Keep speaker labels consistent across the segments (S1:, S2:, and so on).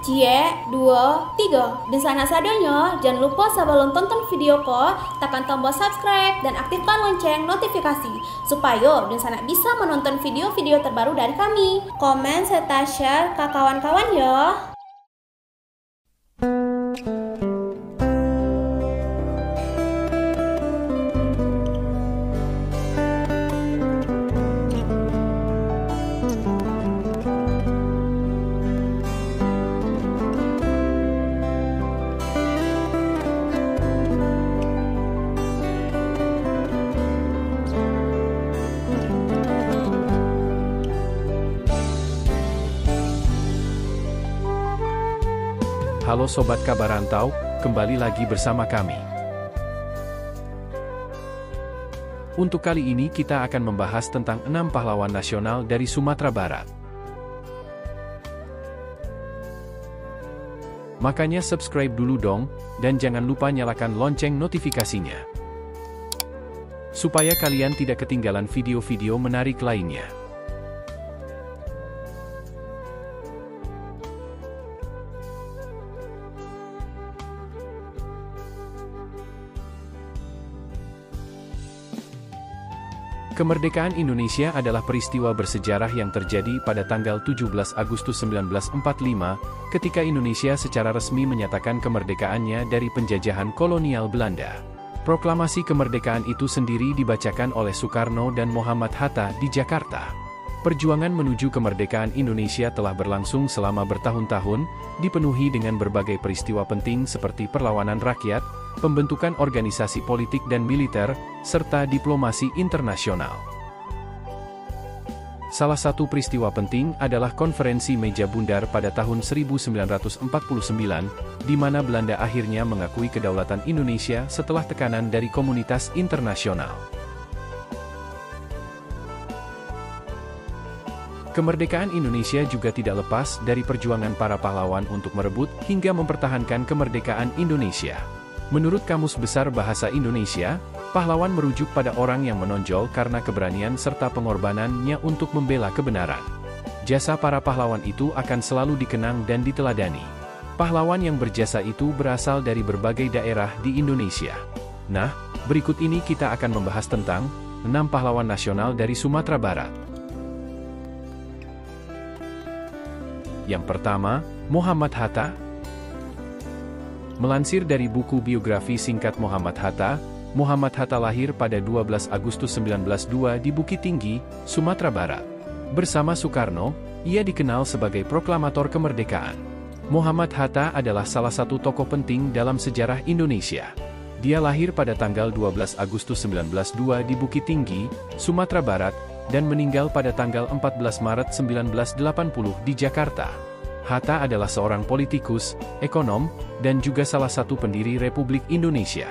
S1: Cie, dua, tiga. Dan sana sadanya, jangan lupa sebelum tonton video ko, tekan tombol subscribe dan aktifkan lonceng notifikasi supaya dan sana bisa menonton video-video terbaru dari kami. Komen serta share ke kawan-kawan ya.
S2: Halo Sobat Kabar Rantau, kembali lagi bersama kami. Untuk kali ini kita akan membahas tentang 6 pahlawan nasional dari Sumatera Barat. Makanya subscribe dulu dong, dan jangan lupa nyalakan lonceng notifikasinya. Supaya kalian tidak ketinggalan video-video menarik lainnya. Kemerdekaan Indonesia adalah peristiwa bersejarah yang terjadi pada tanggal 17 Agustus 1945, ketika Indonesia secara resmi menyatakan kemerdekaannya dari penjajahan kolonial Belanda. Proklamasi kemerdekaan itu sendiri dibacakan oleh Soekarno dan Muhammad Hatta di Jakarta. Perjuangan menuju kemerdekaan Indonesia telah berlangsung selama bertahun-tahun, dipenuhi dengan berbagai peristiwa penting seperti perlawanan rakyat, pembentukan organisasi politik dan militer, serta diplomasi internasional. Salah satu peristiwa penting adalah Konferensi Meja Bundar pada tahun 1949, di mana Belanda akhirnya mengakui kedaulatan Indonesia setelah tekanan dari komunitas internasional. Kemerdekaan Indonesia juga tidak lepas dari perjuangan para pahlawan untuk merebut hingga mempertahankan kemerdekaan Indonesia. Menurut Kamus Besar Bahasa Indonesia, pahlawan merujuk pada orang yang menonjol karena keberanian serta pengorbanannya untuk membela kebenaran. Jasa para pahlawan itu akan selalu dikenang dan diteladani. Pahlawan yang berjasa itu berasal dari berbagai daerah di Indonesia. Nah, berikut ini kita akan membahas tentang 6 pahlawan nasional dari Sumatera Barat. Yang pertama, Muhammad Hatta. Melansir dari buku biografi singkat Muhammad Hatta lahir pada 12 Agustus 1902 di Bukit Tinggi, Sumatera Barat. Bersama Soekarno, ia dikenal sebagai proklamator kemerdekaan. Muhammad Hatta adalah salah satu tokoh penting dalam sejarah Indonesia. Dia lahir pada tanggal 12 Agustus 1902 di Bukit Tinggi, Sumatera Barat, dan meninggal pada tanggal 14 Maret 1980 di Jakarta. Hatta adalah seorang politikus, ekonom, dan juga salah satu pendiri Republik Indonesia.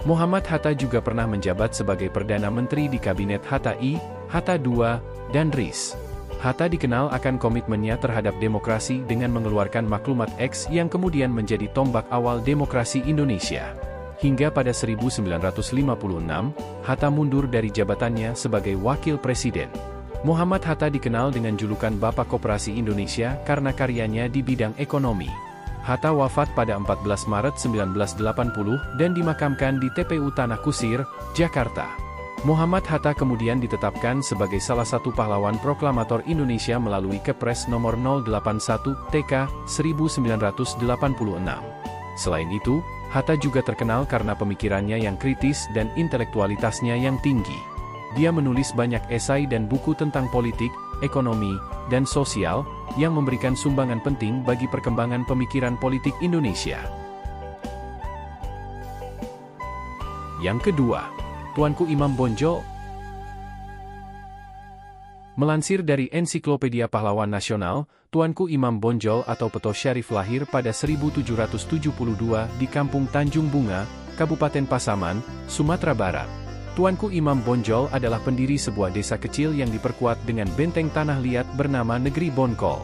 S2: Muhammad Hatta juga pernah menjabat sebagai Perdana Menteri di Kabinet Hatta I, Hatta II, dan RIS. Hatta dikenal akan komitmennya terhadap demokrasi dengan mengeluarkan Maklumat X yang kemudian menjadi tombak awal demokrasi Indonesia. Hingga pada 1956, Hatta mundur dari jabatannya sebagai Wakil Presiden. Muhammad Hatta dikenal dengan julukan Bapak Koperasi Indonesia karena karyanya di bidang ekonomi. Hatta wafat pada 14 Maret 1980 dan dimakamkan di TPU Tanah Kusir, Jakarta. Muhammad Hatta kemudian ditetapkan sebagai salah satu pahlawan proklamator Indonesia melalui Kepres nomor 081 TK 1986. Selain itu, Hatta juga terkenal karena pemikirannya yang kritis dan intelektualitasnya yang tinggi. Dia menulis banyak esai dan buku tentang politik, ekonomi, dan sosial, yang memberikan sumbangan penting bagi perkembangan pemikiran politik Indonesia. Yang kedua, Tuanku Imam Bonjol. Melansir dari Ensiklopedia Pahlawan Nasional, Tuanku Imam Bonjol atau Peto Syarif lahir pada 1772 di Kampung Tanjung Bunga, Kabupaten Pasaman, Sumatera Barat. Tuanku Imam Bonjol adalah pendiri sebuah desa kecil yang diperkuat dengan benteng tanah liat bernama Negeri Bonkol.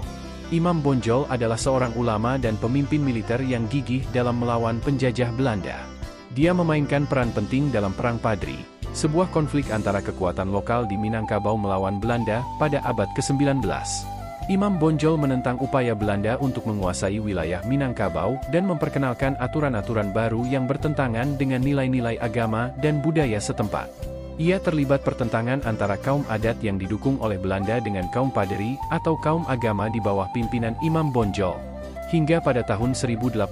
S2: Imam Bonjol adalah seorang ulama dan pemimpin militer yang gigih dalam melawan penjajah Belanda. Dia memainkan peran penting dalam Perang Padri, sebuah konflik antara kekuatan lokal di Minangkabau melawan Belanda pada abad ke-19. Imam Bonjol menentang upaya Belanda untuk menguasai wilayah Minangkabau dan memperkenalkan aturan-aturan baru yang bertentangan dengan nilai-nilai agama dan budaya setempat. Ia terlibat pertentangan antara kaum adat yang didukung oleh Belanda dengan kaum paderi atau kaum agama di bawah pimpinan Imam Bonjol. Hingga pada tahun 1832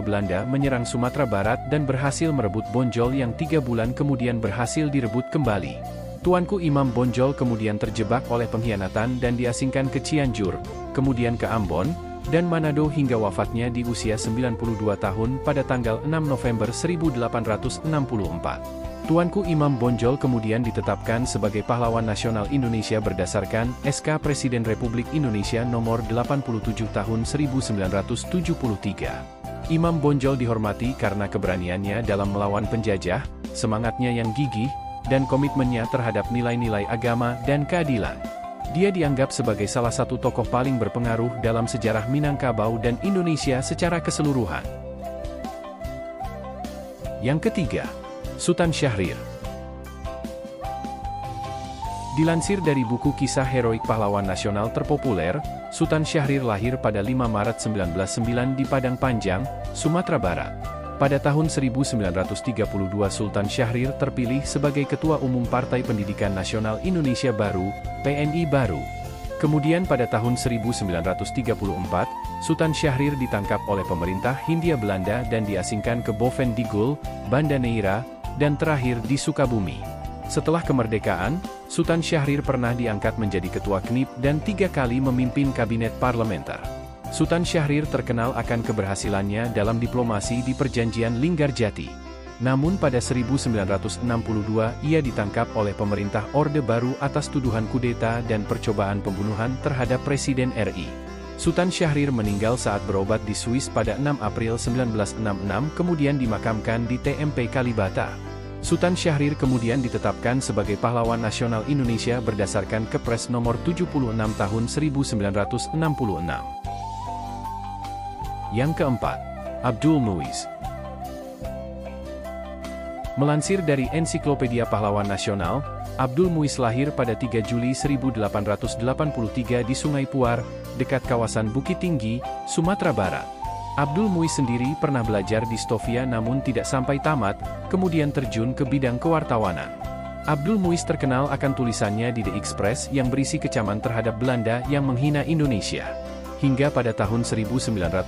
S2: Belanda menyerang Sumatera Barat dan berhasil merebut Bonjol yang 3 bulan kemudian berhasil direbut kembali. Tuanku Imam Bonjol kemudian terjebak oleh pengkhianatan dan diasingkan ke Cianjur, kemudian ke Ambon, dan Manado hingga wafatnya di usia 92 tahun pada tanggal 6 November 1864. Tuanku Imam Bonjol kemudian ditetapkan sebagai pahlawan nasional Indonesia berdasarkan SK Presiden Republik Indonesia nomor 87 tahun 1973. Imam Bonjol dihormati karena keberaniannya dalam melawan penjajah, semangatnya yang gigih, dan komitmennya terhadap nilai-nilai agama dan keadilan. Dia dianggap sebagai salah satu tokoh paling berpengaruh dalam sejarah Minangkabau dan Indonesia secara keseluruhan. Yang ketiga, Sultan Syahrir. Dilansir dari buku kisah heroik pahlawan nasional terpopuler, Sultan Syahrir lahir pada 5 Maret 1909 di Padang Panjang, Sumatera Barat. Pada tahun 1932 Sultan Syahrir terpilih sebagai Ketua Umum Partai Pendidikan Nasional Indonesia Baru, PNI Baru. Kemudian pada tahun 1934, Sultan Syahrir ditangkap oleh pemerintah Hindia Belanda dan diasingkan ke Bovendigul, Banda Neira, dan terakhir di Sukabumi. Setelah kemerdekaan, Sultan Syahrir pernah diangkat menjadi Ketua KNIP dan 3 kali memimpin kabinet parlementer. Sultan Syahrir terkenal akan keberhasilannya dalam diplomasi di Perjanjian Linggarjati. Namun pada 1962 ia ditangkap oleh pemerintah Orde Baru atas tuduhan kudeta dan percobaan pembunuhan terhadap Presiden RI. Sultan Syahrir meninggal saat berobat di Swiss pada 6 April 1966 kemudian dimakamkan di TMP Kalibata. Sultan Syahrir kemudian ditetapkan sebagai pahlawan nasional Indonesia berdasarkan Kepres nomor 76 tahun 1966. Yang keempat, Abdul Muiz. Melansir dari Ensiklopedia Pahlawan Nasional, Abdul Muiz lahir pada 3 Juli 1883 di Sungai Puar, dekat kawasan Bukit Tinggi, Sumatera Barat. Abdul Muiz sendiri pernah belajar di Stovia namun tidak sampai tamat, kemudian terjun ke bidang kewartawanan. Abdul Muiz terkenal akan tulisannya di The Express yang berisi kecaman terhadap Belanda yang menghina Indonesia. Hingga pada tahun 1927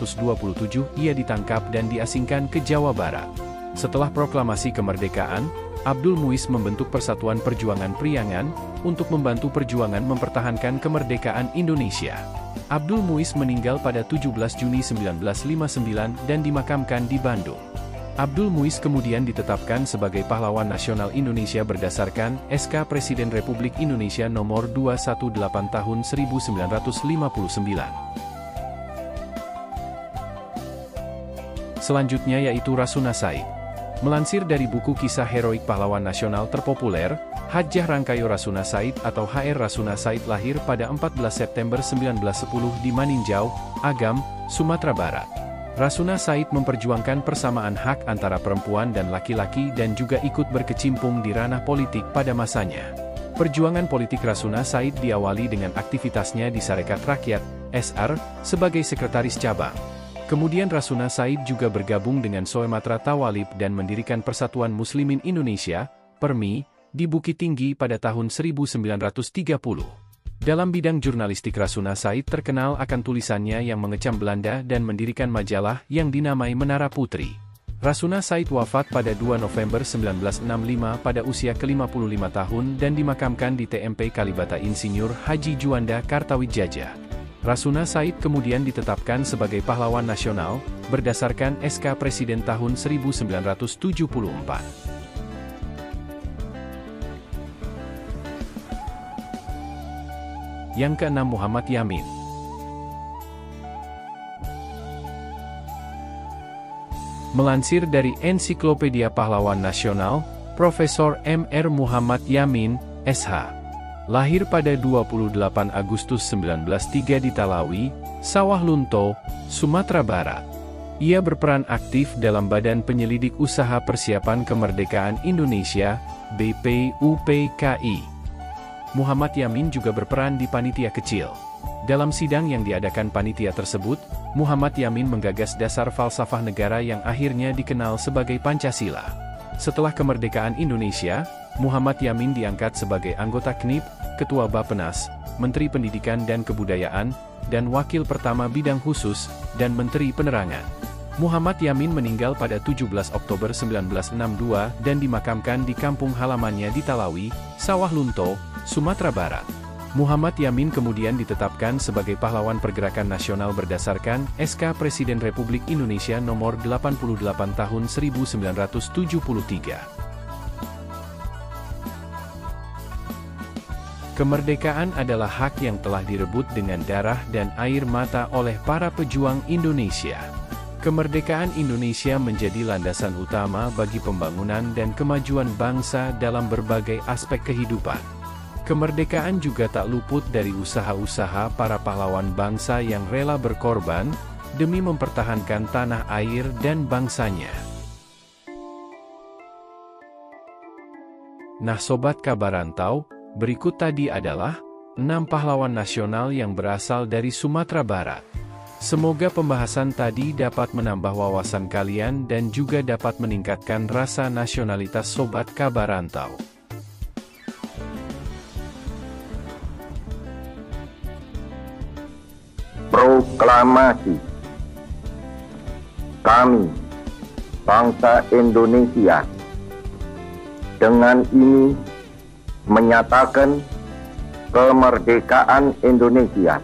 S2: ia ditangkap dan diasingkan ke Jawa Barat. Setelah proklamasi kemerdekaan, Abdul Muiz membentuk Persatuan Perjuangan Priangan untuk membantu perjuangan mempertahankan kemerdekaan Indonesia. Abdul Muiz meninggal pada 17 Juni 1959 dan dimakamkan di Bandung. Abdul Muiz kemudian ditetapkan sebagai pahlawan nasional Indonesia berdasarkan SK Presiden Republik Indonesia nomor 218 tahun 1959. Selanjutnya yaitu Rasuna Said. Melansir dari buku kisah heroik pahlawan nasional terpopuler, Hajjah Rangkayo Rasuna Said atau HR Rasuna Said lahir pada 14 September 1910 di Maninjau, Agam, Sumatera Barat. Rasuna Said memperjuangkan persamaan hak antara perempuan dan laki-laki dan juga ikut berkecimpung di ranah politik pada masanya. Perjuangan politik Rasuna Said diawali dengan aktivitasnya di Sarekat Rakyat, SR, sebagai sekretaris cabang. Kemudian Rasuna Said juga bergabung dengan Soematra Tawalib dan mendirikan Persatuan Muslimin Indonesia, PERMI, di Bukit Tinggi pada tahun 1930. Dalam bidang jurnalistik Rasuna Said terkenal akan tulisannya yang mengecam Belanda dan mendirikan majalah yang dinamai Menara Putri. Rasuna Said wafat pada 2 November 1965 pada usia ke-55 tahun dan dimakamkan di TMP Kalibata Insinyur Haji Juanda Kartawijaya. Rasuna Said kemudian ditetapkan sebagai pahlawan nasional, berdasarkan SK Presiden tahun 1974. Yang keenam Muhammad Yamin. Melansir dari Ensiklopedia Pahlawan Nasional, Profesor M.R. Muhammad Yamin, SH. Lahir pada 28 Agustus 1903 di Talawi, Sawah Lunto, Sumatera Barat. Ia berperan aktif dalam Badan Penyelidik Usaha Persiapan Kemerdekaan Indonesia, BPUPKI. Muhammad Yamin juga berperan di Panitia Kecil. Dalam sidang yang diadakan panitia tersebut, Muhammad Yamin menggagas dasar falsafah negara yang akhirnya dikenal sebagai Pancasila. Setelah kemerdekaan Indonesia, Muhammad Yamin diangkat sebagai anggota KNIP, Ketua Bappenas, Menteri Pendidikan dan Kebudayaan, dan Wakil Pertama Bidang Khusus, dan Menteri Penerangan. Muhammad Yamin meninggal pada 17 Oktober 1962 dan dimakamkan di kampung halamannya di Talawi, Sawah Lunto, Sumatera Barat. Muhammad Yamin kemudian ditetapkan sebagai pahlawan pergerakan nasional berdasarkan SK Presiden Republik Indonesia Nomor 88 Tahun 1973. Kemerdekaan adalah hak yang telah direbut dengan darah dan air mata oleh para pejuang Indonesia. Kemerdekaan Indonesia menjadi landasan utama bagi pembangunan dan kemajuan bangsa dalam berbagai aspek kehidupan. Kemerdekaan juga tak luput dari usaha-usaha para pahlawan bangsa yang rela berkorban demi mempertahankan tanah air dan bangsanya. Nah Sobat Kabarantau, berikut tadi adalah 6 pahlawan nasional yang berasal dari Sumatera Barat. Semoga pembahasan tadi dapat menambah wawasan kalian dan juga dapat meningkatkan rasa nasionalitas Sobat Kabarantau.
S3: Proklamasi. Kami, bangsa Indonesia, dengan ini menyatakan kemerdekaan Indonesia.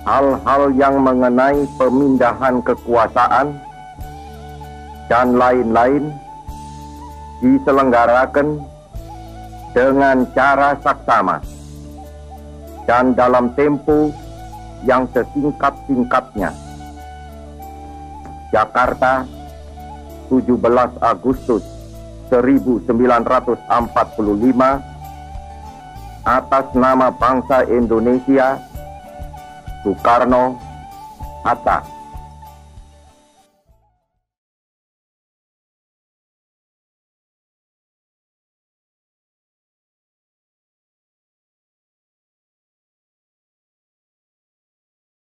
S3: Hal-hal yang mengenai pemindahan kekuasaan dan lain-lain diselenggarakan dengan cara saksama dan dalam tempo yang sesingkat-singkatnya. Jakarta, 17 Agustus 1945, atas nama bangsa Indonesia, Soekarno, Hatta.